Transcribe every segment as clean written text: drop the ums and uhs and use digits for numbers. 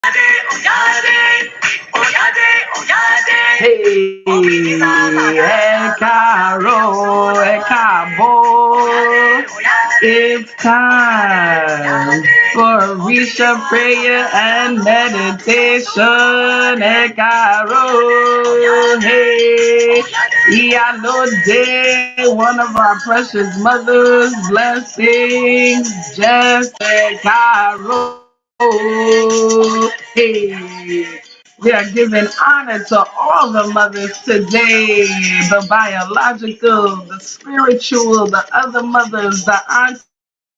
Hey, Caro, Cabo. It's time for Orisa Prayer and Meditation. Caro. Hey, Iya one of our precious mothers. Blessings, Jess and Caro. Hey, we are giving honor to all the mothers today, the biological, the spiritual, the other mothers, the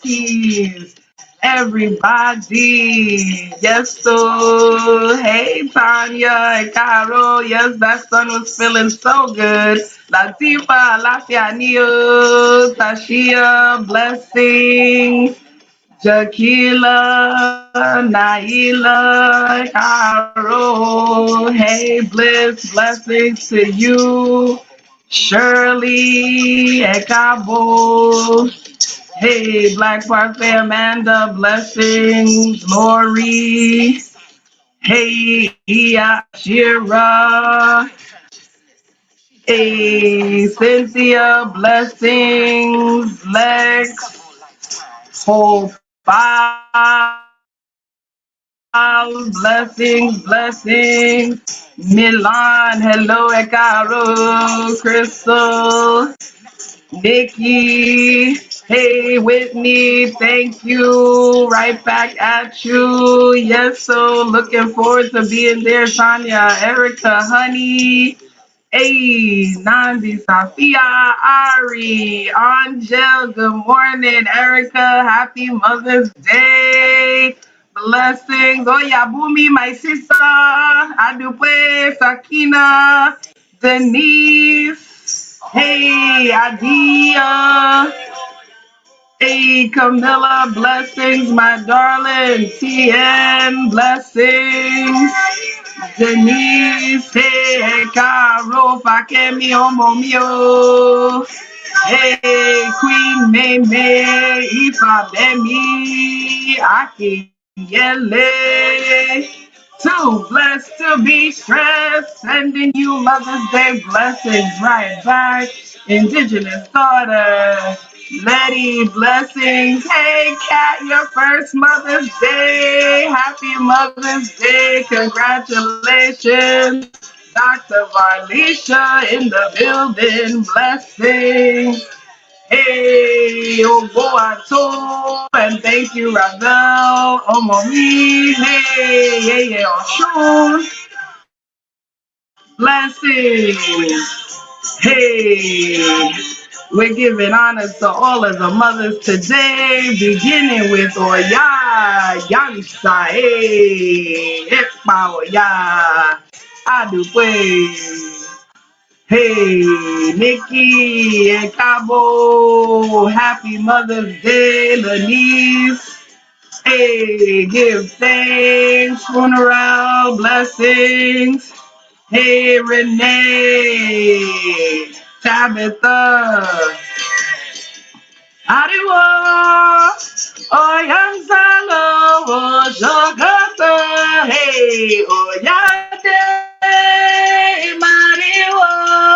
aunties, everybody. Yes, so hey, Tanya and Caro. Yes, that sun was feeling so good. Latifa, Lafianio, Tashia, blessings. Jaquila, Naila, Caro, hey, blessings to you. Shirley, Ekabo, hey, Black Parfait Amanda, blessings. Lori, hey, Iya Shira, hey, Cynthia, blessings. Lex, Hope, blessings. Milan, hello, Ekaro, Crystal, Nikki, hey, Whitney, thank you. Right back at you. Yes, so looking forward to being there. Tanya, Erica, Honey, hey, Nandi, Safia, Ari, Angel, good morning. Erica, happy Mother's Day. Blessings. Oh, yeah, Bumi, my sister. Adupe, Sakina, Denise. Hey, Adia. Hey, Camilla, blessings, my darling. TN, blessings. Denise, hey, Caro, Fakemi, Homo Mio. Hey, Queen May May, Ifa Demi, Aki Yele. Too blessed to be stressed, sending you Mother's Day blessings right back. Indigenous daughter, Letty, blessings. Hey, Kat, your first Mother's Day. Happy Mother's Day. Congratulations. Dr. Varlisha in the building. Blessings. Hey, Oboato, and thank you, Ravel, Omomi, hey, yeah, yeah, Oshun, blessings. Hey, we're giving honor to all of the mothers today, beginning with Oya, Yansa, hey, Ekpa Oya, Adupwe. Hey, Nikki and Cabo, happy Mother's Day, Lenise. Hey, give thanks, funeral, blessings. Hey, Renee, Tabitha, Ariwo, Oyansalo, Jogata, hey, Oyate, Mariwo.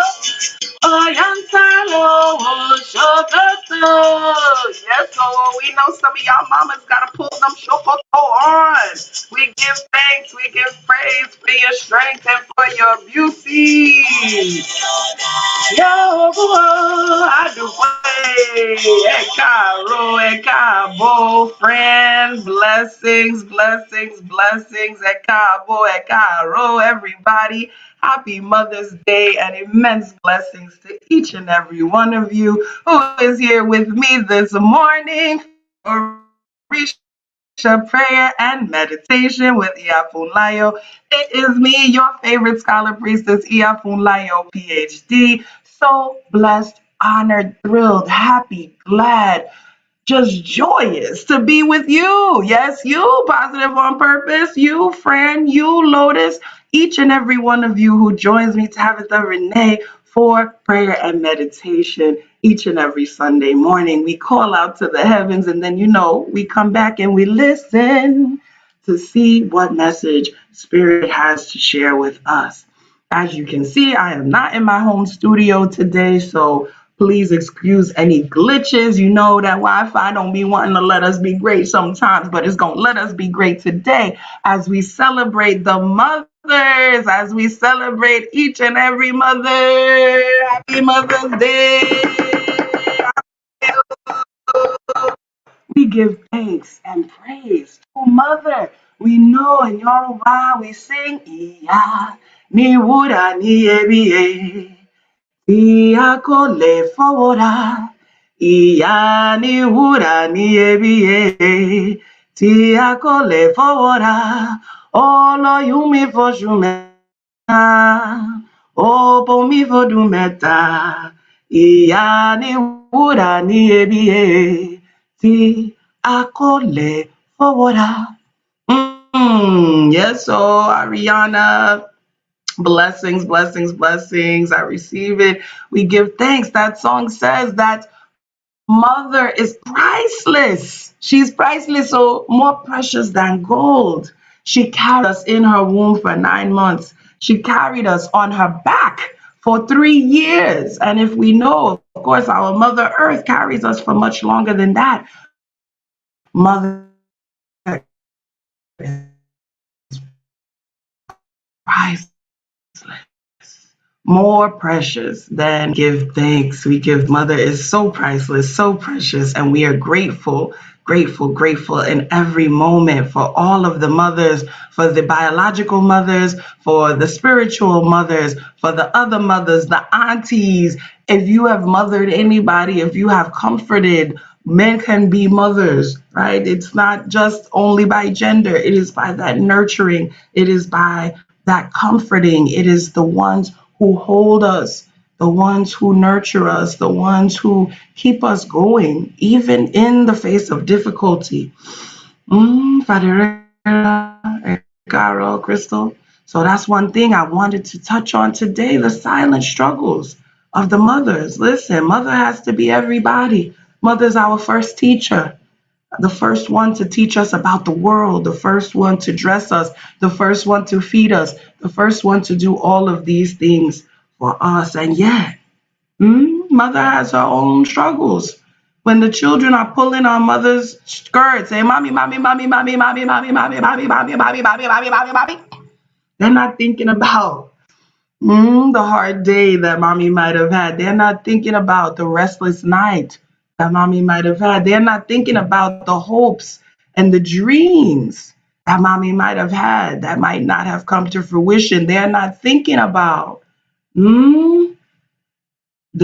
Oyansalo, Shokoto. Yes, so we know some of y'all mamas gotta pull them shokoto on. We give thanks, we give praise for your strength and for your beauty. Yo, I do way. Ekaro, Ekabo, friend, blessings, blessings, blessings. Ekabo, Ekaro, everybody. Happy Mother's Day and immense blessings to each and every one of you who is here with me this morning for Prayer and Meditation with Iya Funlayo. It is me, your favorite scholar priestess, Iya Funlayo, PhD. So blessed, honored, thrilled, happy, glad, just joyous to be with you. Yes, you, Positive on Purpose, you, Fran, you, Lotus, each and every one of you who joins me, Tabitha, Renee, for prayer and meditation each and every Sunday morning. We call out to the heavens and then, we come back and we listen to see what message Spirit has to share with us. As you can see, I am not in my home studio today, so please excuse any glitches. You know that Wi-Fi don't be wanting to let us be great sometimes, but it's going to let us be great today as we celebrate the mothers, as we celebrate each and every mother. Happy Mother's Day. We give thanks and praise to Mother. We know in Yoruba we sing Iya ni wura ni ebiye. Ìyá kò lè fọwọ́ rà. Ìyá ni wúrà ní iyebíye. Tí a kò lè fọwọ́ rà. Olóyún mi f'oṣù mẹ́ta. Ó bomi f'ọdún mẹ́ta. Ìyá ni wúrà ní iyebíye. Tí a kò lè fọwọ́ rà. Yes, so Ariana. Blessings, blessings, blessings. I receive it. We give thanks. That song says that Mother is priceless. She's priceless, so more precious than gold. She carried us in her womb for 9 months. She carried us on her back for 3 years. And if we know, of course, our Mother Earth carries us for much longer than that. Mother is priceless. More precious than give thanks. We give Mother is so priceless, so precious, and we are grateful, grateful, grateful in every moment for all of the mothers, for the biological mothers, for the spiritual mothers, for the other mothers, the aunties. If you have mothered anybody, if you have comforted, men can be mothers, right? It's not just only by gender. It is by that nurturing. It is by that comforting. It is the ones who hold us, the ones who nurture us, the ones who keep us going, even in the face of difficulty. Caro, Crystal. So that's one thing I wanted to touch on today, the silent struggles of the mothers. Listen, mother has to be everybody. Mother's our first teacher. The first one to teach us about the world, the first one to dress us, the first one to feed us, the first one to do all of these things for us. And yet, mother has her own struggles. When the children are pulling on mother's skirts, saying, mommy, mommy, mommy, mommy, mommy, mommy, mommy, mommy, mommy, mommy, mommy, mommy, mommy, mommy, they're not thinking about the hard day that mommy might have had. They're not thinking about the restless night that mommy might have had. They're not thinking about the hopes and the dreams that mommy might have had that might not have come to fruition. They're not thinking about the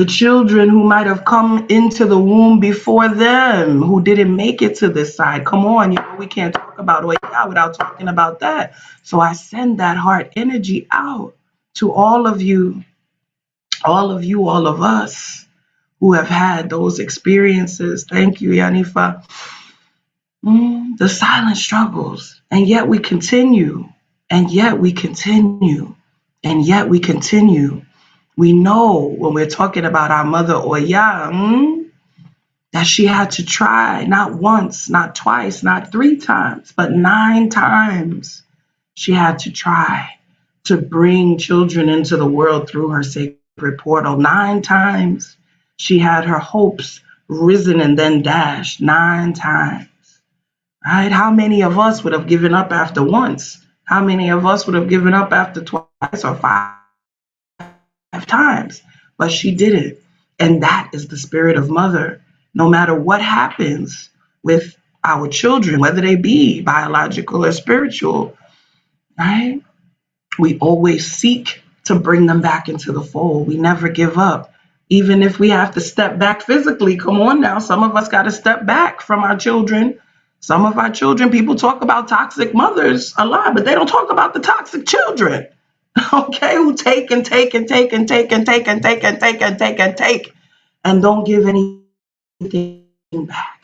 children who might have come into the womb before them, who didn't make it to this side. Come on, we can't talk about Oya without talking about that. So I send that heart energy out to all of you, all of us who have had those experiences. Thank you, Yanifa. The silent struggles. And yet we continue. And yet we continue. And yet we continue. We know when we're talking about our mother Oya, that she had to try not once, not twice, not 3 times, but 9 times. She had to try to bring children into the world through her sacred portal. 9 times. She had her hopes risen and then dashed 9 times. Right? How many of us would have given up after once? How many of us would have given up after twice or 5 times? But she didn't. And that is the spirit of mother. No matter what happens with our children, whether they be biological or spiritual, right? We always seek to bring them back into the fold. We never give up. Even if we have to step back physically, come on now, some of us got to step back from our children. Some of our children, people talk about toxic mothers a lot, but they don't talk about the toxic children, okay, who take and take and take and take and take and take and take and take and take and don't give anything back.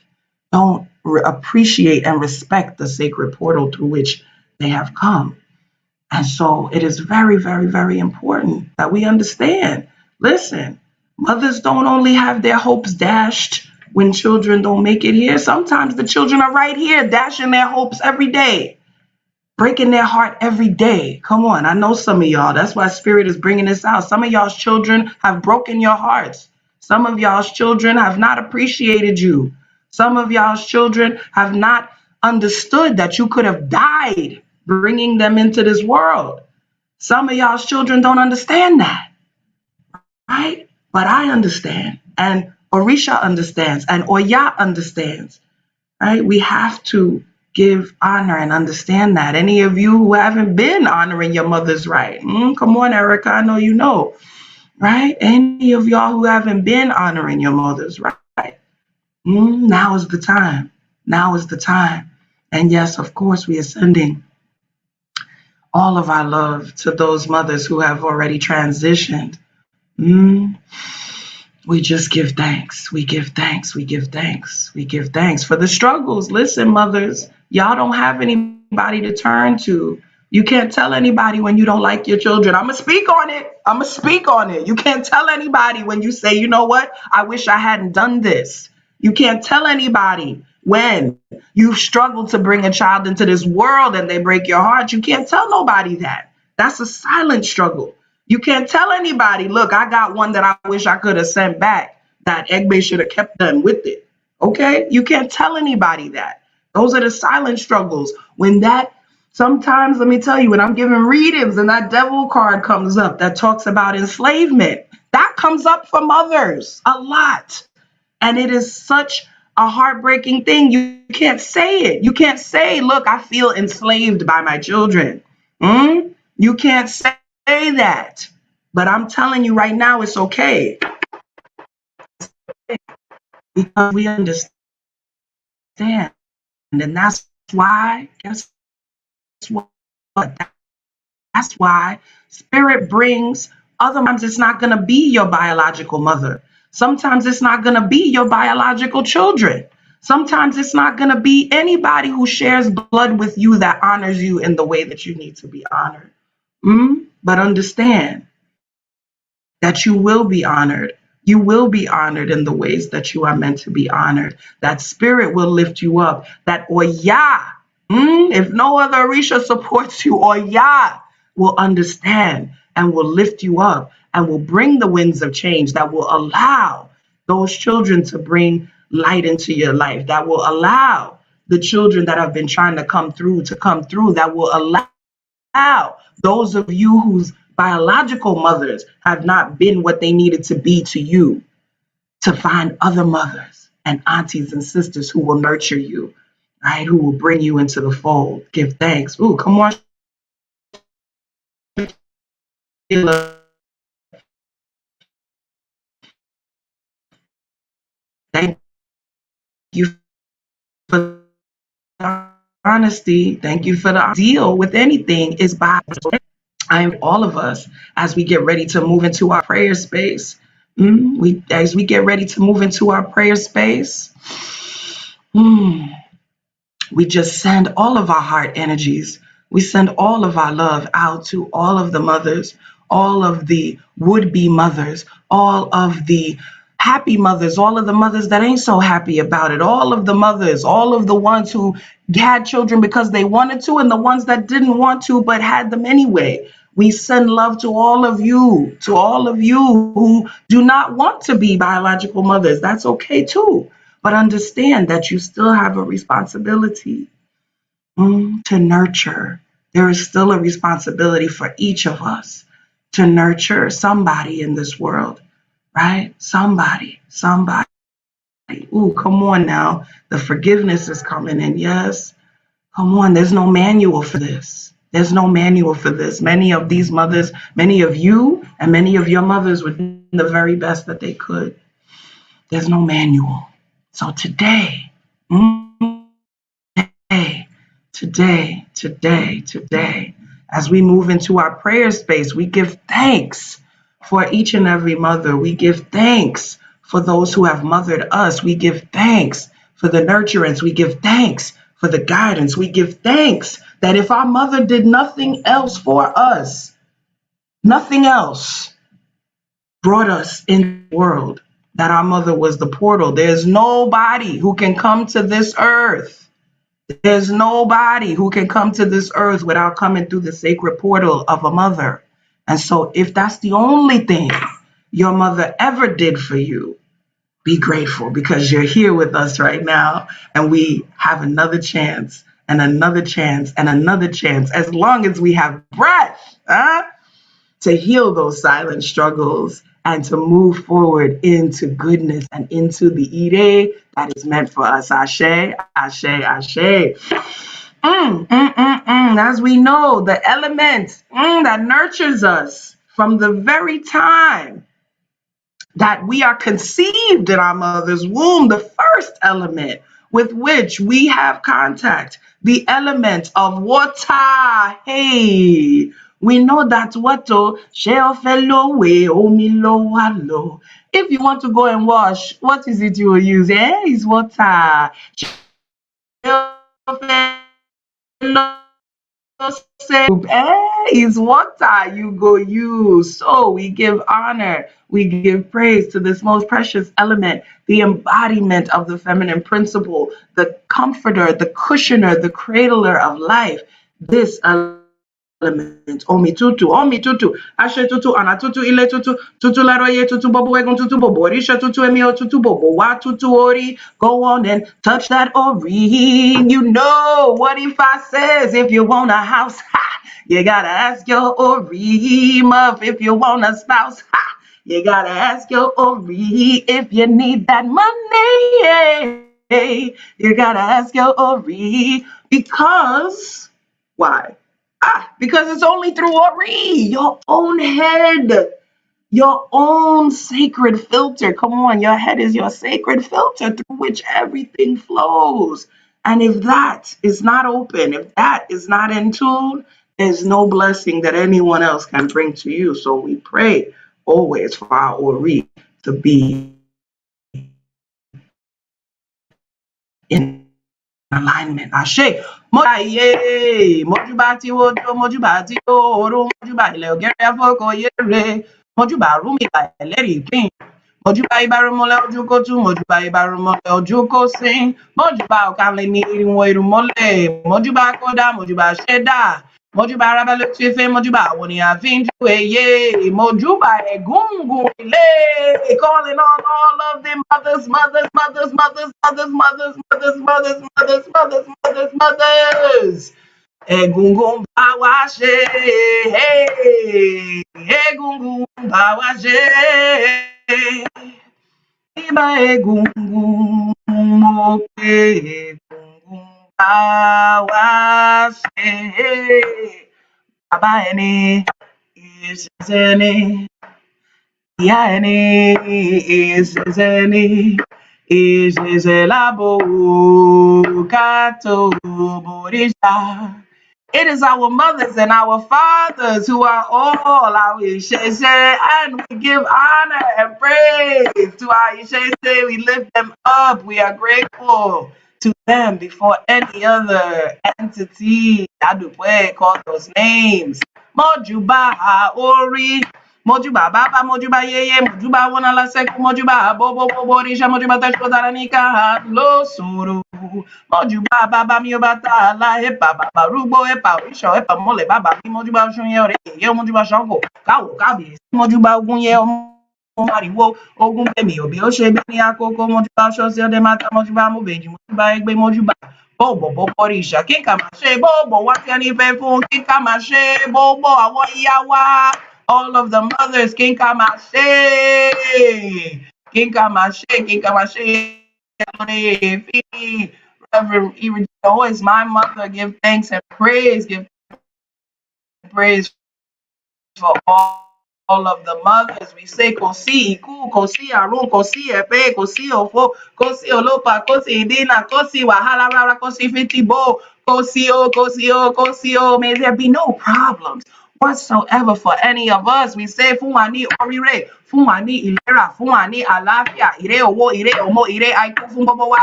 Don't appreciate and respect the sacred portal through which they have come. And so it is very, very, very important that we understand. Listen, mothers don't only have their hopes dashed when children don't make it here. Sometimes the children are right here dashing their hopes every day. breaking their heart every day. Come on, I know some of y'all. That's why Spirit is bringing this out. Some of y'all's children have broken your hearts. Some of y'all's children have not appreciated you. Some of y'all's children have not understood that you could have died bringing them into this world. Some of y'all's children don't understand that, right? But I understand, and Orisa understands, and Oya understands, right? We have to give honor and understand that. Any of you who haven't been honoring your mother's right, come on, Erica, I know you know, right? Any of y'all who haven't been honoring your mother's right, now is the time. Now is the time. And yes, of course, we are sending all of our love to those mothers who have already transitioned. We just give thanks. We give thanks. We give thanks. We give thanks for the struggles. Listen, mothers, y'all don't have anybody to turn to. You can't tell anybody when you don't like your children. I'm going to speak on it. I'm going to speak on it. You can't tell anybody when you say, you know what? I wish I hadn't done this. You can't tell anybody when you've struggled to bring a child into this world and they break your heart. You can't tell nobody that. That's a silent struggle. You can't tell anybody, look, I got one that I wish I could have sent back, that Egbe should have kept them with it. Okay? You can't tell anybody that. Those are the silent struggles. When that, sometimes, let me tell you, when I'm giving readings and that devil card comes up that talks about enslavement, that comes up for mothers a lot. And it is such a heartbreaking thing. You can't say it. You can't say, look, I feel enslaved by my children. You can't say that. But I'm telling you right now, it's okay. Because we understand. And that's why, guess what? That's why Spirit brings, other times it's not going to be your biological mother. Sometimes it's not going to be your biological children. Sometimes it's not going to be anybody who shares blood with you that honors you in the way that you need to be honored. But understand that you will be honored. You will be honored in the ways that you are meant to be honored. That Spirit will lift you up. That Oya, if no other Orisa supports you, Oya will understand and will lift you up and will bring the winds of change that will allow those children to bring light into your life, that will allow the children that have been trying to come through, that will allow those of you whose biological mothers have not been what they needed to be to you, to find other mothers and aunties and sisters who will nurture you, right? Who will bring you into the fold. Give thanks. Ooh, come on. Thank you for the honesty. Thank you for the deal with anything is by all of us as we get ready to move into our prayer space. As we get ready to move into our prayer space, we just send all of our heart energies. We send all of our love out to all of the mothers, all of the would-be mothers, all of the happy mothers, all of the mothers that ain't so happy about it, all of the mothers, all of the ones who had children because they wanted to, and the ones that didn't want to but had them anyway. We send love to all of you who do not want to be biological mothers. That's okay too. But understand that you still have a responsibility to nurture. There is still a responsibility for each of us to nurture somebody in this world, right? Somebody. Ooh, come on now. The forgiveness is coming in. Yes. Come on. There's no manual for this. Many of these mothers, many of you and many of your mothers were doing the very best that they could. There's no manual. So today, as we move into our prayer space, we give thanks for each and every mother. We give thanks for those who have mothered us. We give thanks for the nurturance. We give thanks for the guidance. We give thanks that if our mother did nothing else for us, nothing else brought us in the world, that our mother was the portal. There's nobody who can come to this earth. There's nobody who can come to this earth without coming through the sacred portal of a mother. And so, if that's the only thing your mother ever did for you, be grateful because you're here with us right now. And we have another chance and another chance and another chance, as long as we have breath, to heal those silent struggles and to move forward into goodness and into the Ire that is meant for us. Ashe, ashe, ashe. As we know, the element that nurtures us from the very time that we are conceived in our mother's womb, the first element with which we have contact, the element of water. Hey, we know that water, share fellow way, omilo. If you want to go and wash, what is it you will use? It's water. Is water you go use. So we give honor, we give praise to this most precious element, the embodiment of the feminine principle, the comforter, the cushioner, the cradler of life. This element. Omi tutu, ashe tutu, ana tutu, ile tutu, tutu laroye tutu, bobo egon tutu, bobo, risha tutu, emio tutu, bobo, wa tutu, ori. Go on and touch that ori. You know what Ifa says, if you want a house, ha, you gotta ask your ori. Muff, if you want a spouse, ha, you gotta ask your ori. If you need that money, you gotta ask your ori. Because, why? Because it's only through Ori, your own head, your own sacred filter. Come on, your head is your sacred filter through which everything flows. And if that is not open, if that is not in tune, there's no blessing that anyone else can bring to you. So we pray always for our Ori to be in alignment. Ashe. Mojuba mojubati wojo, mojubati oro, mojuba ile ogere afoko yere, mojuba rumi ba eleri pin, mojuba ibarumole ojukotu, mojuba ibarumole ojukosin, mojuba okanle ni irinwo irumole, mojuba koda, mojuba sheda, mojuba rabale tife, mojuba woni afinju eye, mojuba egungun ile, calling on all of them mothers, mothers. Egungun bawa she, hey, egungun bawa she, iba egungun mo pe egungun bawa she, baba eni is eni. Yani is any is elabo kato borisha. It is our mothers and our fathers who are all our Ishese, and we give honor and praise to our Ishese. We lift them up. We are grateful to them before any other entity. Adupwe, call those names. Mojuba Ori. Mojuba Baba, Mojuba Yeye, Mojuba Wanala Seku, Mojuba Bobo Borisha, Mojuba Tashkodaranika, Lo Suru. Mojuba Baba Miobata, La Hepa, Baba Rubo, Epa, Risha, Epa Mole, Baba, Mojuba Shunye, Yo Mojuba Shango, Kawo, Kabi, Mojuba Gunye, Mariwo, Ogun Pemi, Obi Oshe, Beni Akoko, Mojuba Shosio de Mata, Mojuba Mobeji, Mojuba Egbe, Mojuba. Bobo Borisha, Kinkamashe, Bobo, what can you pay for? Kinkamashe, Bobo, Awa Yawa. All of the mothers, Kinkamashe, Reverend Ira, always my mother, give thanks and praise, give praise for all of the mothers. We say Kosi Iku, Kosi Arun, Kosi Epe, Kosi Ofo, Kosi Olopa, Kosi Idina, Kosi Wahala Rara, Kosi Fitibo, Kosi O. May there be no problems whatsoever for any of us. We say Fuwani Orire, Fuwani Ilera, Fuwani Alafia, Ire Owo, Ire Omo, Ire Aiku Fumbobo Wa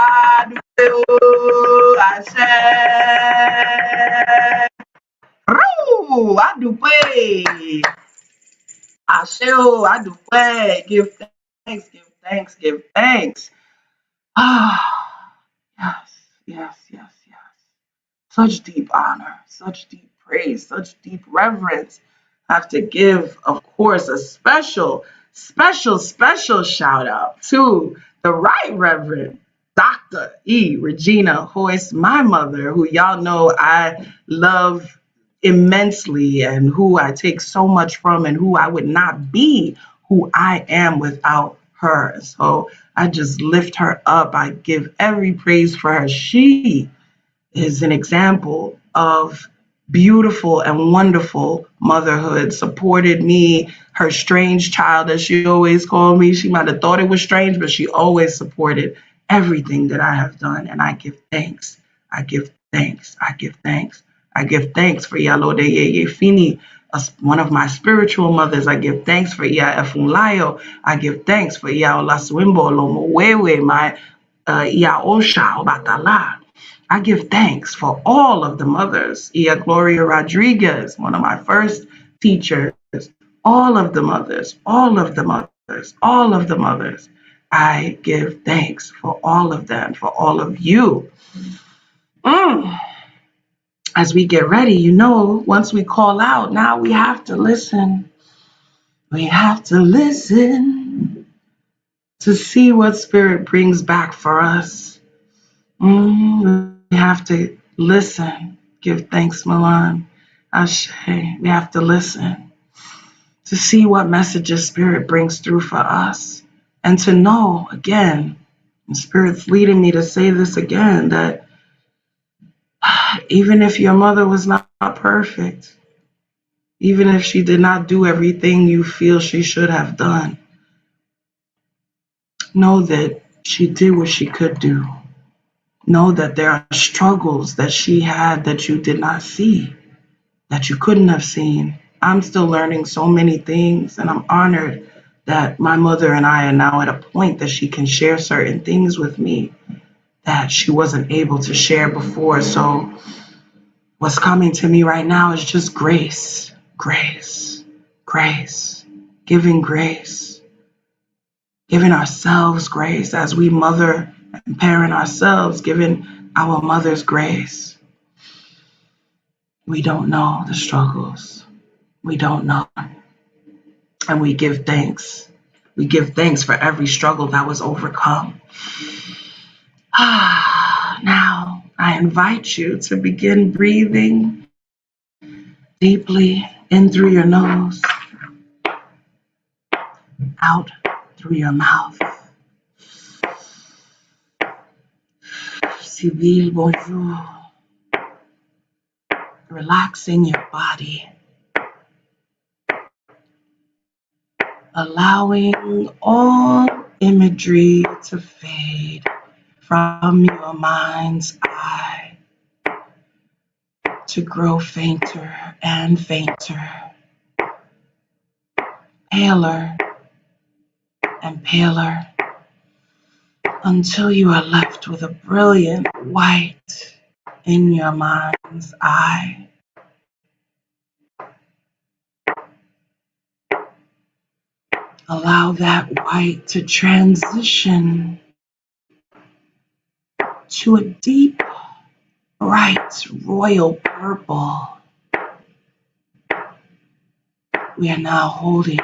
Ashe. Adupe. Asheo, Adupe. Give thanks, give thanks, give thanks. Ah, yes, yes, yes, yes. such deep honor, such deep praise, such deep reverence. I have to give, of course, a special shout out to the Right Reverend Dr. E. Regina, who is my mother, who y'all know I love immensely and who I take so much from and who I would not be who I am without her. So I just lift her up. I give every praise for her. She is an example of beautiful and wonderful motherhood, supported me, her strange child, as she always called me. She might have thought it was strange, but she always supported everything that I have done. And I give thanks. I give thanks. I give thanks. I give thanks for Yalode Yeye Fini, one of my spiritual mothers. I give thanks for Iya Funlayo. I give thanks for Iya Olaswimbo Lomowewe, my Iya Osha Obatala. I give thanks for all of the mothers. Iya Gloria Rodriguez, one of my first teachers, all of the mothers, all of the mothers, all of the mothers. I give thanks for all of them, for all of you. As we get ready, once we call out, now we have to listen. We have to listen to see what Spirit brings back for us. We have to listen. Give thanks, Milan. Ashe. We have to listen to see what messages Spirit brings through for us. And to know, again, and Spirit's leading me to say this again, that even if your mother was not perfect, even if she did not do everything you feel she should have done, know that she did what she could do. Know that there are struggles that she had that you did not see, that you couldn't have seen. I'm still learning so many things, and I'm honored that my mother and I are now at a point that she can share certain things with me that she wasn't able to share before. So what's coming to me right now is just grace, grace, grace, giving grace, giving ourselves grace as we mother and parent ourselves, giving our mothers grace. We don't know the struggles. We don't know. And we give thanks. We give thanks for every struggle that was overcome. Now, I invite you to begin breathing deeply in through your nose, out through your mouth. Civil bonjour. Relaxing your body. Allowing all imagery to fade from your mind's eye, to grow fainter and fainter, paler and paler, until you are left with a brilliant white in your mind's eye. Allow that white to transition to a deep, bright, royal purple. We are now holding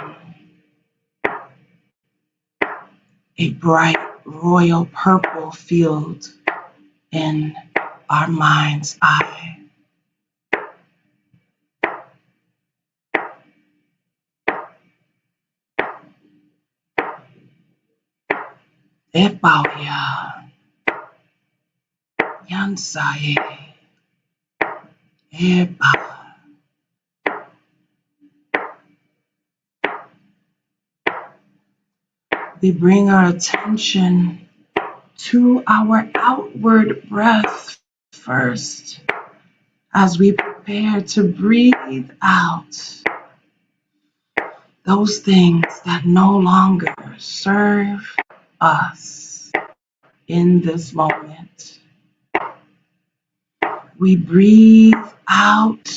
a bright, royal purple field in our mind's eye. Ebauya, Yansaye, Eba. We bring our attention to our outward breath first as we prepare to breathe out those things that no longer serve us in this moment. We breathe out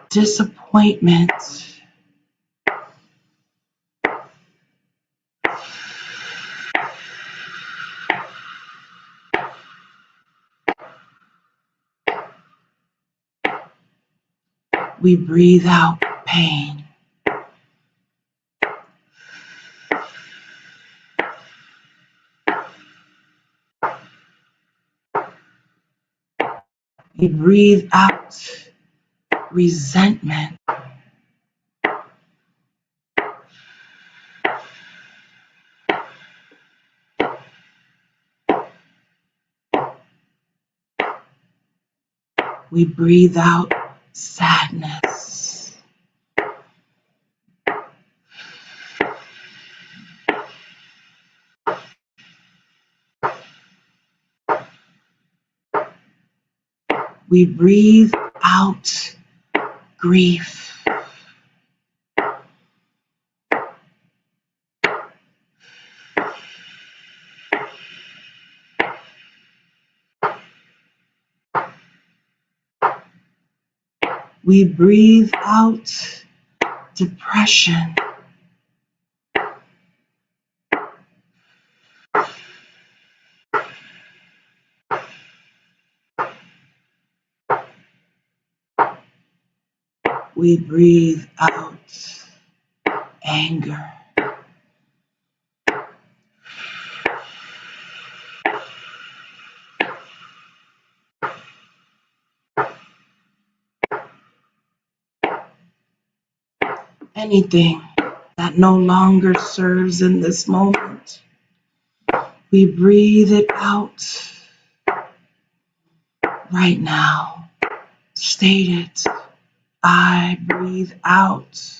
disappointment, We breathe out pain. We breathe out resentment. We breathe out sadness. We breathe out grief. We breathe out depression. We breathe out anger. Anything that no longer serves in this moment, we breathe it out right now. State it. I breathe out.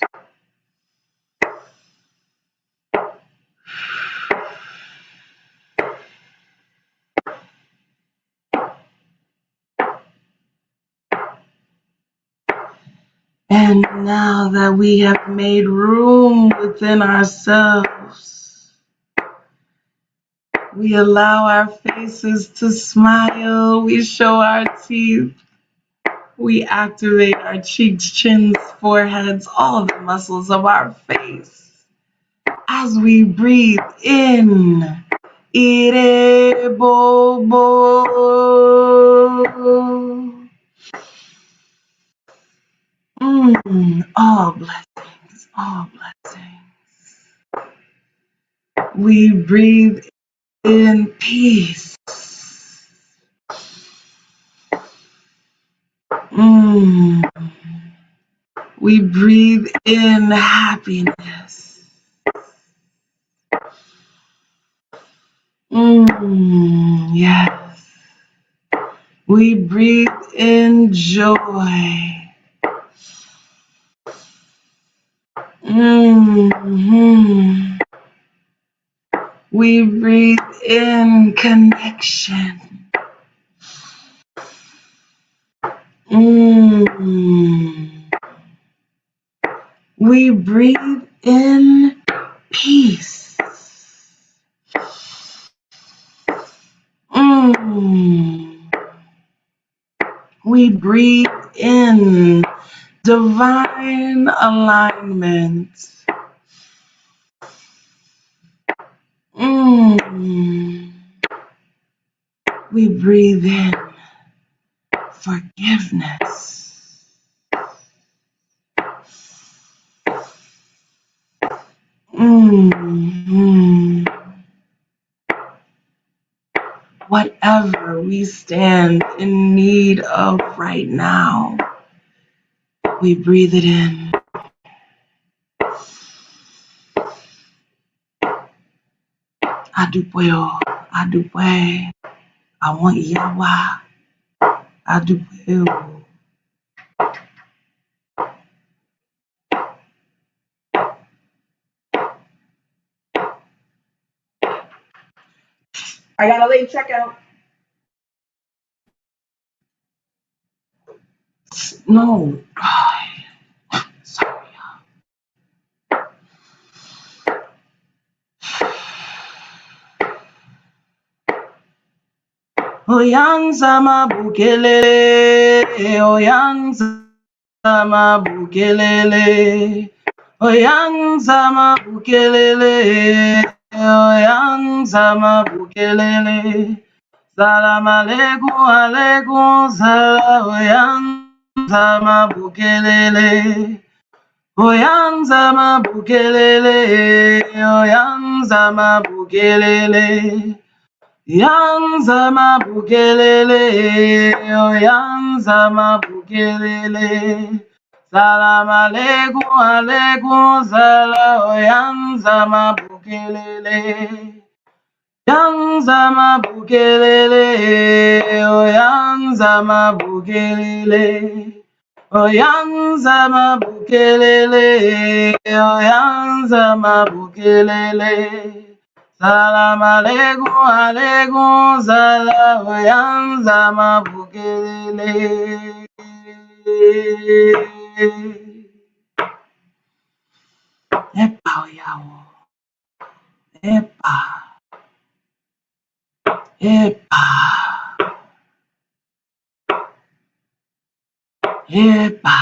And now that we have made room within ourselves, we allow our faces to smile. We show our teeth. We activate our cheeks, chins, foreheads, all the muscles of our face. As we breathe in, Ire bo bo. All blessings, all blessings. We breathe in peace. We breathe in happiness. Yes. We breathe in joy. We breathe in connection. We breathe in peace. We breathe in divine alignment. We breathe in forgiveness. Whatever we stand in need of right now, we breathe it in. Adupeo, adupe. I want Yawa. Adupeo. I got a late checkout. No. Sorry. Oyanza mabukelele, oyanza mabukelele, oyanza mabukelele, oyanza mabukelele. Salam aleikum, aleikum salam, oyanza Oyanzama bukelele. Oyanzama bukelele. Oyanzama bukelele. Yanzama bukelele. Oyanzama bukelele. Salam aleikum, aleikum salam. Oyanzama bukelele. Yanzama bukelele, oh yanzama bukelele, oh yanzama bukelele, oh yanzama bukelele. Salam aleikum, aleikum salam, oh yanzama bukelele. Epa, yawo, epa. Epa, epa,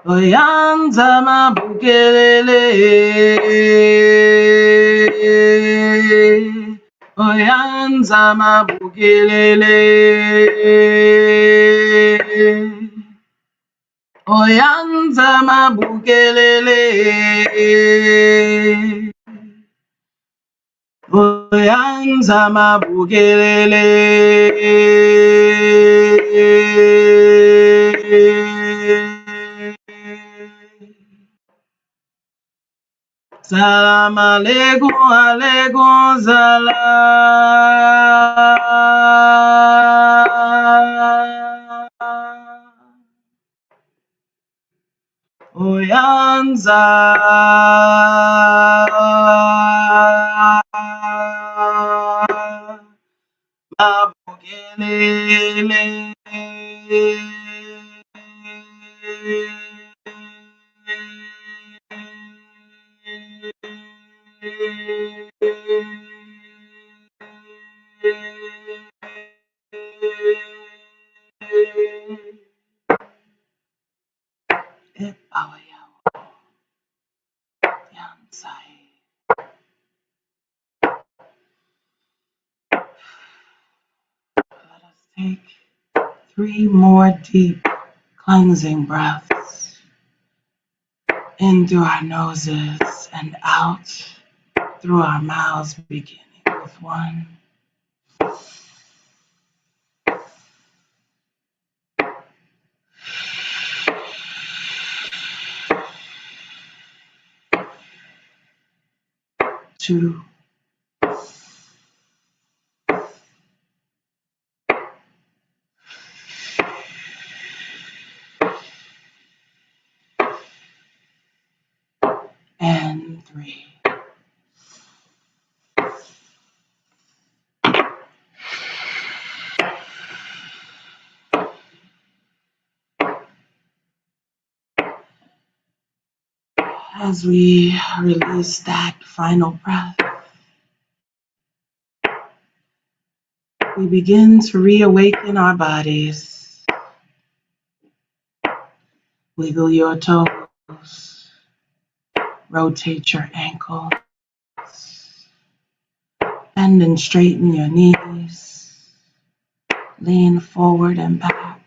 oyanzama bukelele, oyanzama bukelele, oyanzama bukelele. Oyanzama bukelele. Salam aleikum, aleikum salam. Oyanza mabukelele. Let us take 3 more deep cleansing breaths in through our noses and out through our mouths, beginning with 1. 2. And 3. As we release that final breath, we begin to reawaken our bodies. Wiggle your toes, rotate your ankles, bend and straighten your knees, lean forward and back.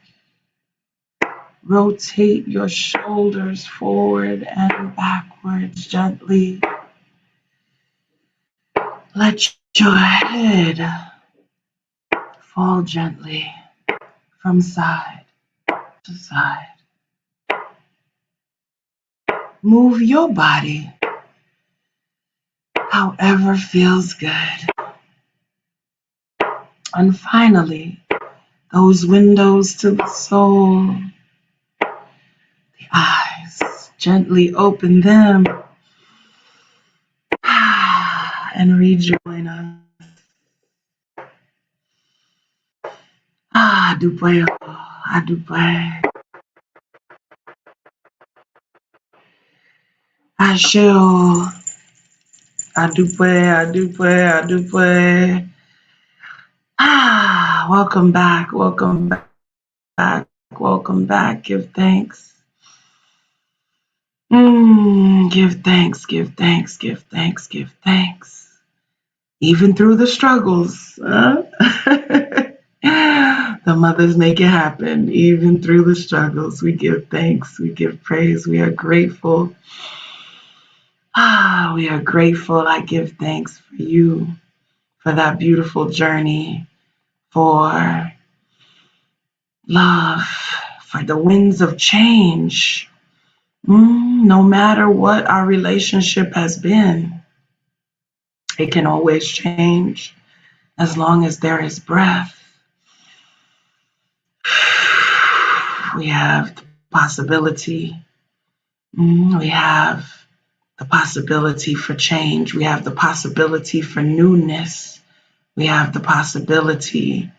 Rotate your shoulders forward and backwards gently. Let your head fall gently from side to side. Move your body however feels good. And finally, those windows to the soul, the eyes, gently open them and rejoin us. Adúpẹ́, adúpẹ́. Àṣẹ o, adúpẹ́, adúpẹ́, adúpẹ́. Welcome back, welcome back, welcome back. Give thanks. Give thanks, give thanks, give thanks, give thanks. Even through the struggles. The mothers make it happen, even through the struggles. We give thanks. We give praise. We are grateful. We are grateful. I give thanks for you, for that beautiful journey, for love, for the winds of change. No matter what our relationship has been, it can always change as long as there is breath. We have the possibility. We have the possibility for change. We have the possibility for newness. We have the possibility.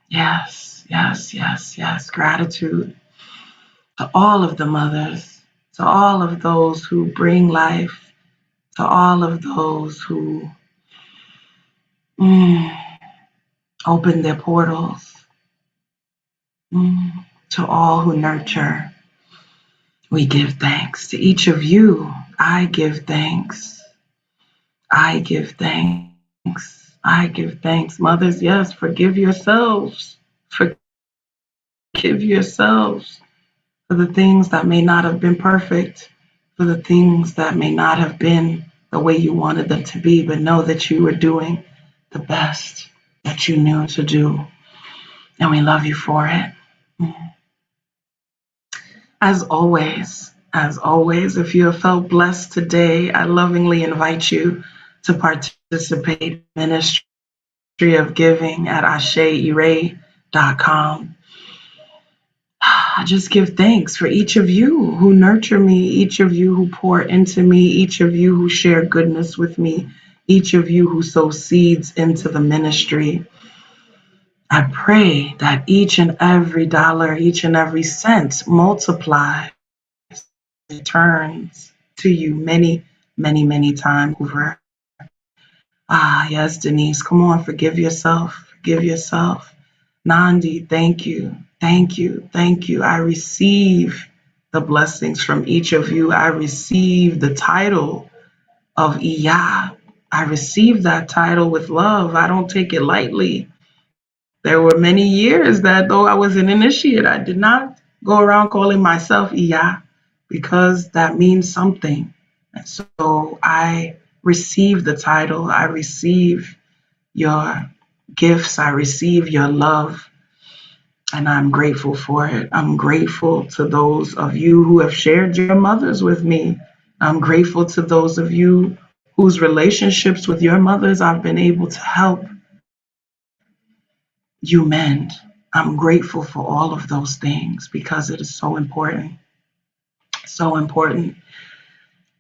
Yes, yes, yes, yes. Gratitude to all of the mothers, to all of those who bring life, to all of those who open their portals, to all who nurture. We give thanks to each of you. I give thanks. I give thanks. I give thanks. Mothers, yes, forgive yourselves. Forgive yourselves for the things that may not have been perfect, for the things that may not have been the way you wanted them to be, but know that you were doing the best that you knew to do. And we love you for it. As always, if you have felt blessed today, I lovingly invite you to participate in Ministry of Giving at AseIre.com. I just give thanks for each of you who nurture me, each of you who pour into me, each of you who share goodness with me, each of you who sow seeds into the ministry. I pray that each and every dollar, each and every cent multiplies, returns to you many, many, many times over. Yes, Denise, come on, forgive yourself. Forgive yourself. Nandi, thank you. Thank you. Thank you. I receive the blessings from each of you. I receive the title of Iya. I receive that title with love. I don't take it lightly. There were many years that though I was an initiate, I did not go around calling myself Iya because that means something. And so I receive the title. I receive your gifts. I receive your love. And I'm grateful for it. I'm grateful to those of you who have shared your mothers with me. I'm grateful to those of you whose relationships with your mothers I've been able to help you mend. I'm grateful for all of those things because it is so important. So important.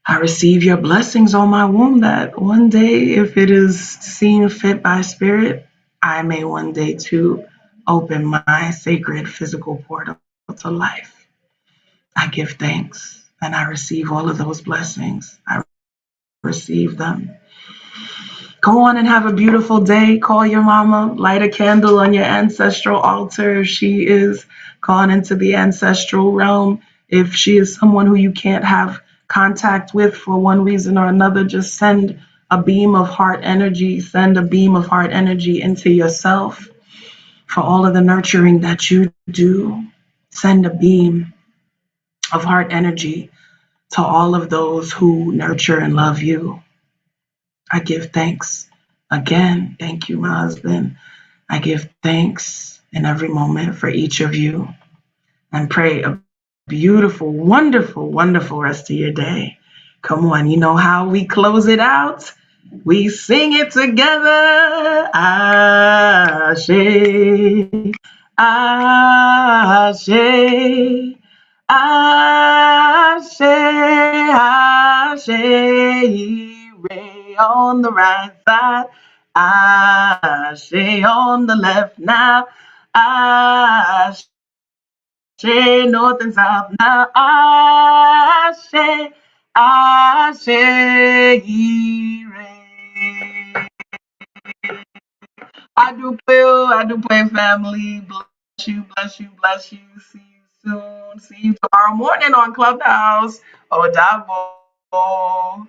I receive your blessings on my womb that one day, if it is seen fit by spirit, I may one day too open my sacred physical portal to life. I give thanks and I receive all of those blessings. I receive them. Go on and have a beautiful day. Call your mama, light a candle on your ancestral altar if she is gone into the ancestral realm. If she is someone who you can't have contact with for one reason or another, just send a beam of heart energy, send a beam of heart energy into yourself for all of the nurturing that you do. Send a beam of heart energy to all of those who nurture and love you. I give thanks again. Thank you, my husband. I give thanks in every moment for each of you and pray a beautiful, wonderful, wonderful rest of your day. Come on, you know how we close it out? We sing it together. Ashe, Ashe, Ashe, Ashe, Ire on the right side, Ashe on the left now, Ashe north and south now, Ashe, Ashe, Ire. I do play, family. Bless you, bless you, bless you. See you soon. See you tomorrow morning on Clubhouse. Odabo.